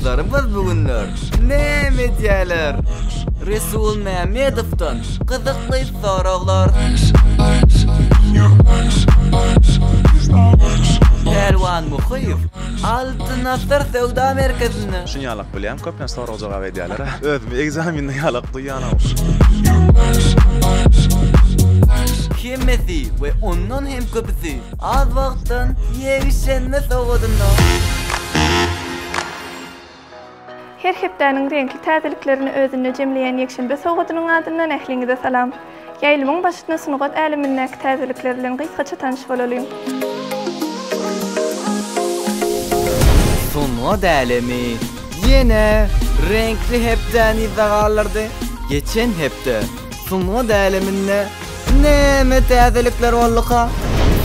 dostlarımız bugünler näme diýerler? Resul Mämedowdan gyzykly soraglar. Pelwan Muhyýew Altyn Asr Sowda Merkezine şunýalyk bilýän köpden sorag jogap edýärler. Özümi egzaminde ýalyk duýýanam. Kimmesi we ondan hem köpüsi az wagtdan ýegişenne sogadynlar. Her hepdäniň reňkli täzeliklerini özünde jemleýän ýekşembe sogadynyň adyndan ähliňize salam. Ýaýlymyň başyna sunugat älimindäki täzelikler bilen gysgaça tanyş bolalım. Sunugat älemi ýene reňkli hepden izagalardy. Geçen hepde sunugat äleminde näme täzelikler boldyka?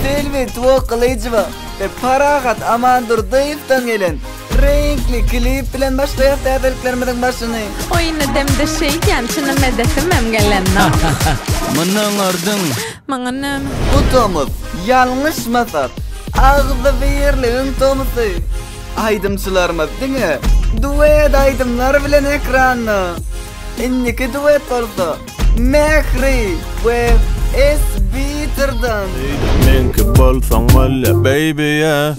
Selvet wakalyjyba we Paragat Amandur-Dyýypdan gelen renkli klip bilen başlaýar täzeliklerimiziň başyny. Oýna demde şeýdän çynama desem gelenna. Munyň ardyň. Maňa näme? Bu tomuz ýalňyşmasat. Agdy berliň tomuzy. Aýdymçylarymyz diňe duet aýdymlar bilen ekranny. Inniki duet bolsa Mehri we S-Beater'dan. Menki bolsaň walla baby ya.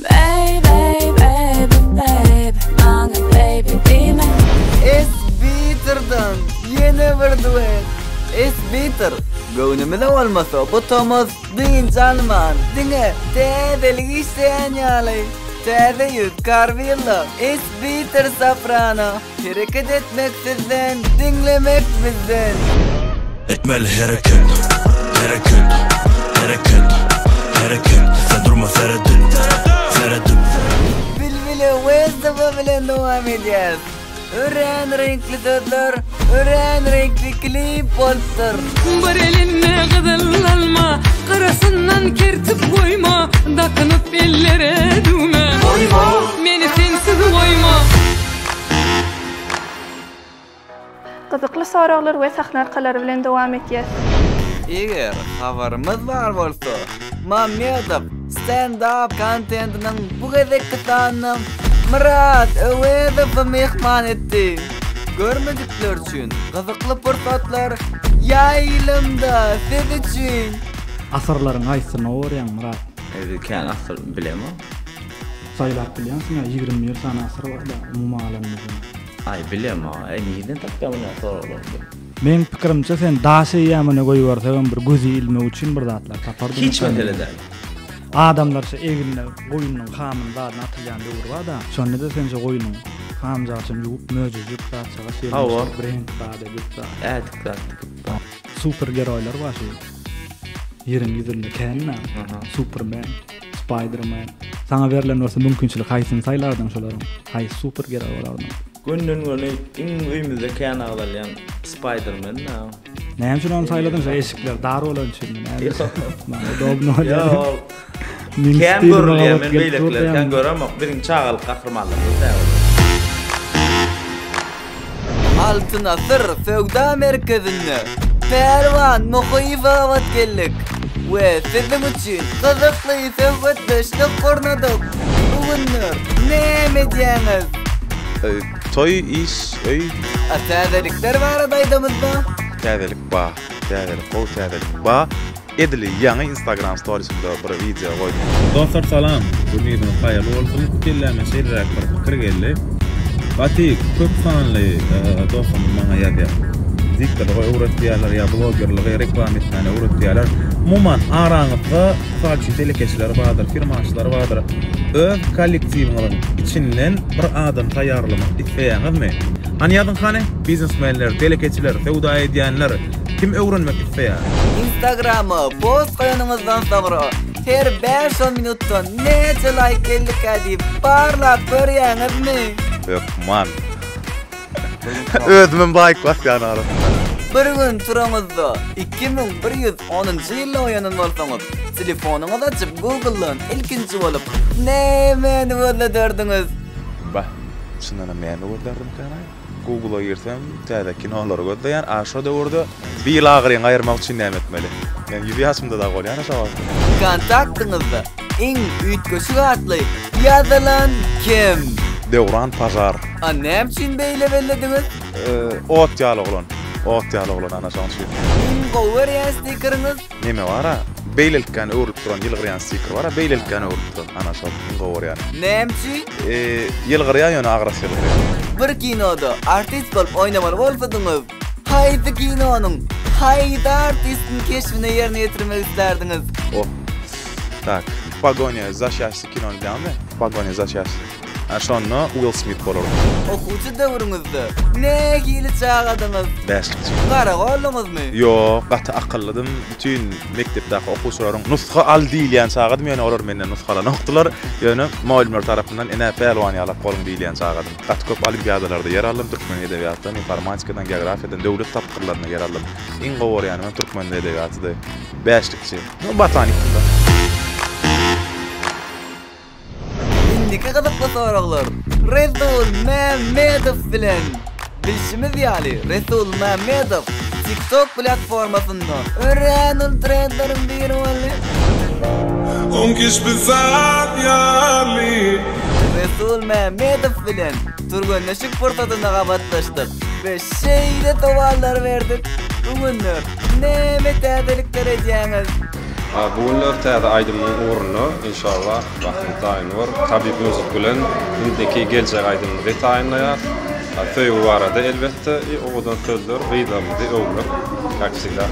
S-Beater'dan yeni bir duet. S-Beater göwnümde olmasa bu tomuz diň canman. Diňe täzelik isleýän ýaly. Täze ýüz karbylla S-Beater soprano. Hereket etmek sizden, dinlemek bizden. Etmeli hareket, hareket, hareket, hareket. Sen durma feredin, feredin. Bilbile wezdefa bilen dowam edýär. Ören renkli sözler, ören renkli klip boldur. Bir elinne gyzyllanma, garasyndan kertip goýma, dakanyp ellere düme. Goýma, meni sensiz goýma. Gyzykly soraglar we sahnarkalary bilen dowam etýär. Eger habarymyz bar bolsa, Mämedow stand-up contentiniň bu gezekli sanyny Murat Öwedow mehman etdi. Görmedikler üçin gyzykly pursatlar ýaýlymda siz üçin. Asırlaryň aýsyny orýan Murat. Kän asır bilemi? Saýlap bilýänsiň, 20 ýyl sana asır bar da umumalanyň. Ay bilemi, neden tapýanyň soraglar. Men pikirimçe sen daşy ýamyna goýuberseň bir gözi ilme üçin bir zatlar tapardyň. Hiç mesele değil. Adamlar şu eginde goýunyň hamynda atylýan döwür bar da. Şonda da sen şu goýunyň hamjaçym ýup möje ýup satsaga şeýle brend bada ýupsa. Super geroýlar bar şu. Ýerin ýüzünde känna. Superman, Spiderman. Sana berilen bolsa mümkinçilik haýsyny saýlardyň şolaryň. Haý super geroý bolardyň. Gündün güni öýümizde kän agdalýan Spiderman na. Näme üçin onu saýladyň? Eşikler dar bolan üçin. Dobno. Yo. Kän görülýär men beýlekler kän göremok. Biriň çagalyk gahrymanlyk. Altyn Asr Sowda Merkezine Pelwan Muhyýew wat geldik. We sizin üçin gyzykly söhbetleşdik gornadyk. Bugünler näme diýäňiz? Toy iş, öy. Täzelikler bar aýdymyzda. Täzelik ba, täzelik, gowy täzelik ba. Edili ýaňy Instagram storiesinde bir video goýdum. Dostlar salam. Bugün haýyrly bolsun. Kutellärme şeýlerek bir pikir geldi. Baty köp sanly dostum maňa ýazýar. Zikr öwretýärler ýa blogerler reklam etmäne öwretýärler. Muman araňyzda salçy telekeçiler bardyr, firmaçylar bardyr. Öz kollektiwiňiň içinden bir adam taýýarlamak isleýäňizmi? Anýadyn hany? Biznesmenler, telekeçiler, sowda edýänler kim öwrenmek isleýär? Instagram'a post koýanyňyzdan soňra her 5 minutdan neçe like geldik diýip parlap görýäňizmi? Yok man. Özümün bayk basýan arasynda. Bir gün turamyzda 2110-njy ýylda oýanan bolsaňyz, telefonyňyzy açyp Google'dan ilkinji bolup näme wördürdiňiz? Bah, şundan men wördürdim kana. Google'a girsem, täze kinolary gözleýän, aşo döwürde bir ýyl agyryň aýyrmak üçin näme etmeli? Men 7 ýaşymda da bolýan aşağı. Kontaktyňyzda iň üýtgeçli atly ýazylan kim? Dewran Pajar. Näme üçin beýle bellediniz? Ot ýaly oglan. Ot ýaly oglan ana şançy. Gower ýa-stikeriniz? Neme wara? Beýlelikden öwrüp duran ýylgyryan stiker wara, beýlelikden öwrüp duran ana şol gower ýany. Näme üçin? Ýylgyryan ýöne agras ýylgyryan. Bir kinoda artist bolup oýnamar bolsadyňyz, haýdy kinonyň, haýdy artistiniň keşfine ýerine ýetirmek islerdiňiz? Tak, Pogоня za şähsi kinony bilenmi? Pogоня za şähsi. Aşonno Will Smith bolar. Okuwçy döwrüňizde nägili çağadyňyz? Bäşikçi. Gara gollaňyzmy? Yo, gaty akylladym. Bütün mekdepdäki okuwçylaryň nuska al diýilýän çağadym, ýöne olar menden nuskalar okdylar. Ýöne muallimler tarapyndan ene pelwan ýalyp golyň diýilýän çağadym. Gaty köp olimpiadalarda ýer aldım, türkmen edebiyatdan, informatikadan, geografiýadan, döwlet tapkyrlaryna ýer aldım. Iň gowy ýany men türkmen edebiýatyda bäşikçi. No botanikda. Indiki gyzykly soraglar. Resul Mehmedov bilen bilşimiz ýaly Resul Mehmedov TikTok platformasynda öräňil trendlerin biri boldy. Resul Mehmedov bilen turganlaşyk portadyna gabatlaşdyk we şeýle towarlar berdik. Bugunlar näme täzelikler edýäňiz? Bugunlar täze aýdymyň uğruna inşallah wagtyny taýyn bar. Tabip Özük bilen indiki geljek aýdymyny taýynlaýar. Töýü barada elbetde oňdan sözler beýdamdy öwrüp kaksida.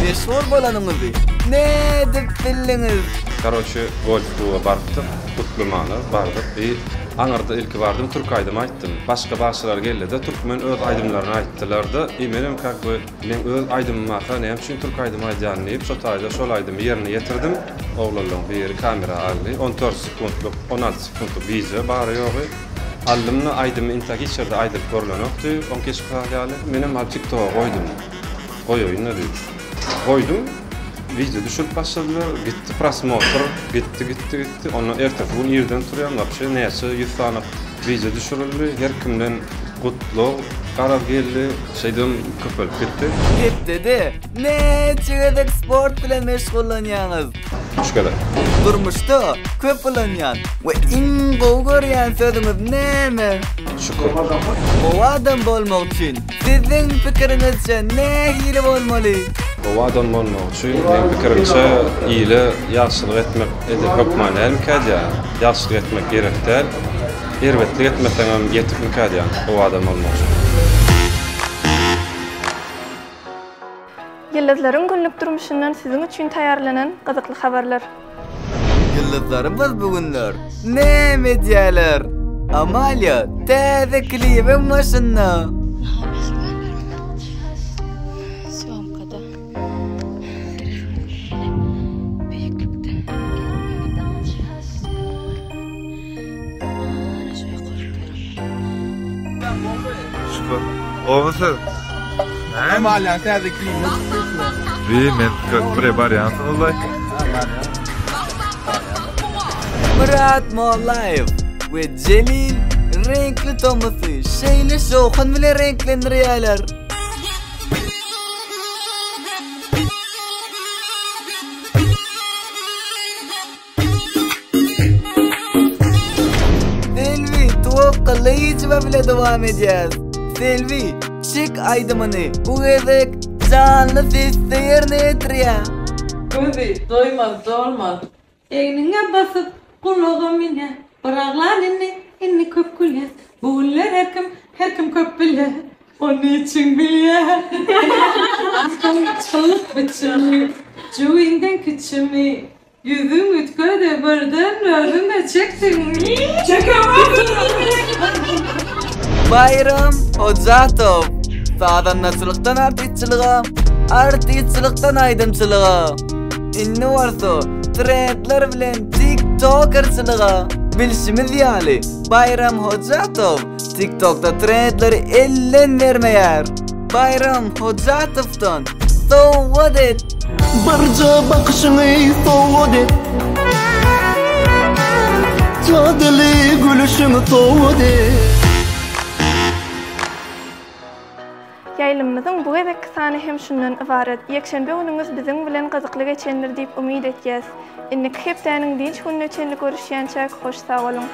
Meşhur bolanyňyzy ne dip bildiňiz? Короче, golfga bardyk, tutulmalar bardyk. Aňarda ilki bardym, türk aýdym aýtdym. Başga başlar geldi de türkmen öz aýdymlaryny aýtdylar-da. Menem kakby men öz aýdymyma näme üçin türk aýdym aýdýan diýip şo taýda şol aýdymy ýerine ýetirdim. Oglanlaryň bir kamera aldy, 14 sekundlyk, 16 sekundlyk video bary ýogy. Aldymny aýdymy intaki içeride aýdyp görlenokdy. On keşke ýaly menem TikTok'a goýdum. Goýoýna diýip. Goýdum. Video düşürüp başladılar, gitti prosmotr, gitti. Onu ertesi gün yerden turýan, napşy näçe 100 tane video düşürüldi. Her kimden gutluk, garap geldi, şeýdem köpelip gitdi. Gitdi. Näçe sport bilen meşgullanýaňyz? Şükür. Durmuşda köp bilenýän we iň gowy görýän sözüňiz näme? Şükür. O adam bolmak üçin siziň pikiriňizçe nähili bolmaly? O adam bolmak üçin men pikirimçe ýyly ýaşylyk etmek hökmany elmekadýa. Ýaşylyk etmek gerekdir. Elbetde etmeseňem ýetipmekadýa o adam bolmak üçin. Ýyldızlaryň günlük durmuşyndan siziň üçin taýýarlanan gyzykly habarlar. Ýyldızlarymyz bugunlar näme diýerler? Amalia, täze klipim maşynda. Ovası. Amalia, täze klipim. Men preparýansyn olay. Murat Mollayev ve Celil renkli tomasy şeýle şoğun bilen renklendirýärler. Selvi tuwakkalyjy bilen dowam edýär. Selvi şik aýdymyny bu gezek canly sesde ýerine ýetirýär. Gözi doymaz dolmaz. Eňiňe basyp kulagym ine, baraglar inni köp gülýär. Bular her kim köp bilýär. Onu için bilýär. Çalık biçimi, juýinden küçümi, yüzüň ütgöde birden özüňe çekdiň. Bayram Hojatov sadannaçylykdan artistçylykdan aýdymçylyga, innowator, trendler bilen TikTokerçylyga bilşimiz ýaly. Bayram Hojatov TikTokda trendleri ellen vermeýär. Bayram Hojatovdan sowgat et. Barca bakışyny sowgat et. Çadyly gülüşiňi sowgat et. Ýaýlymyzyň bu gezek sany hem şundan ibaret. Ýekşenbe günüňiz biziň bilen gyzykly geçendir diýip umyt etýäs. Innik hepdäniň dinç gününe çenli görüşýänçä hoş sag bolun.